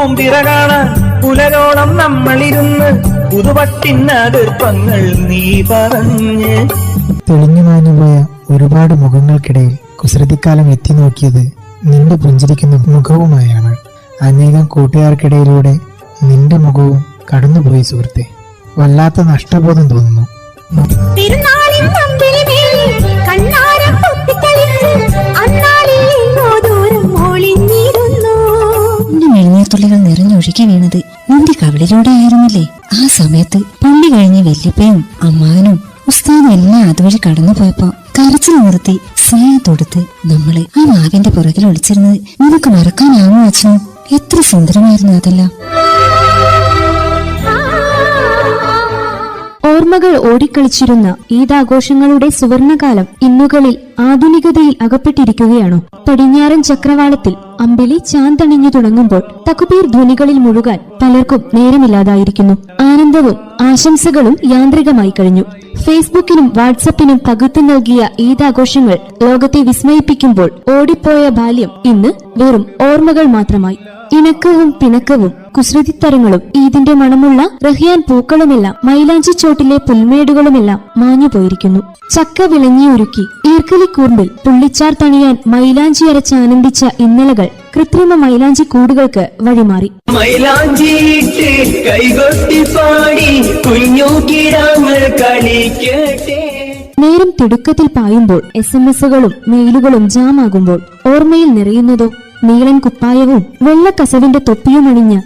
നോമ്പിറ കാണാൻ പുലരോളം നമ്മളിരുന്ന് പുതുപട്ടിനതിർപ്പങ്ങൾ നീ പറഞ്ഞ്. തെളിഞ്ഞു മാഞ്ഞുപോയ ഒരുപാട് മുഖങ്ങൾക്കിടയിൽ കുസൃതിക്കാലം എത്തി നോക്കിയത് നിന്റെ പുഞ്ചിരിക്കുന്ന മുഖവുമായാണ്. അനേകം കൂട്ടുകാർക്കിടയിലൂടെ നിന്റെ മുഖവും കടന്നുപോയി സുഹൃത്തെ. വല്ലാത്ത നഷ്ടബോധം തോന്നുന്നു. തുള്ളികൾ നിറഞ്ഞൊഴുകി വീണത് നിന്റെ കവിളിലൂടെ ആയിരുന്നില്ലേ? ആ സമയത്ത് പള്ളി കഴിഞ്ഞ് വല്യപ്പയും അമ്മാവനും ഉസ്താദും എല്ലാം അതുവഴി കടന്നു പോയപ്പോ കരച്ചിൽ നിർത്തി സ്നേഹം തൊടുത്ത് നമ്മള് ആ മാവിന്റെ പുറകിൽ ഒളിച്ചിരുന്നത് നിനക്ക് മറക്കാനാവോ അച്ഛനോ? എത്ര സുന്ദരമായിരുന്നു അതെല്ലാം. ഓർമ്മകൾ ഓടിക്കളിച്ചിരുന്ന ഈദാഘോഷങ്ങളുടെ സുവർണകാലം ഇന്നുകളിൽ ആധുനികതയിൽ അകപ്പെട്ടിരിക്കുകയാണോ? പടിഞ്ഞാറൻ ചക്രവാളത്തിൽ അമ്പിളി ചാന്തണിഞ്ഞു തുടങ്ങുമ്പോൾ തക്ബീർ ധ്വനികളിൽ മുഴുകാൻ പലർക്കും നേരമില്ലാതായിരിക്കുന്നു. ആനന്ദവും ആശംസകളും യാന്ത്രികമായി കഴിഞ്ഞു. ഫേസ്ബുക്കിനും വാട്സപ്പിനും പകുത്തു നൽകിയ ഈദാഘോഷങ്ങൾ ലോകത്തെ വിസ്മയിപ്പിക്കുമ്പോൾ ഓടിപ്പോയ ബാല്യം ഇന്ന് വെറും ഓർമ്മകൾ മാത്രമായി. ഇണക്കവും പിണക്കവും കുസൃതിത്തരങ്ങളും ഈദിന്റെ മണമുള്ള റഹിയാൻ പൂക്കളുമെല്ലാം മൈലാഞ്ചി ചോട്ടിലെ പുൽമേടുകളുമെല്ലാം മാഞ്ഞുപോയിരിക്കുന്നു. ചക്ക വിളഞ്ഞിയൊരുക്കി ഈർക്കലിക്കൂർമ്പിൽ പുള്ളിച്ചാർ തണിയാൻ മൈലാഞ്ചി അരച്ചാനന്ദിച്ച ഇന്നലകൾ കൃത്രിമ മൈലാഞ്ചി കൂടുകൾക്ക് വഴിമാറി. മൈലാഞ്ചിയിട്ട് കൈകൊട്ടി പാടി കുഞ്ഞു കിടാങ്ങൾ കളിക്കട്ടെ. നേരം തിടുക്കത്തിൽ പായുമ്പോൾ SMS-കളും മെയിലുകളും ജാമാകുമ്പോൾ ഓർമ്മയിൽ നിറയുന്നതോ നീളൻ കുപ്പായവും വെള്ളക്കസവിന്റെ തൊപ്പിയുമണിഞ്ഞ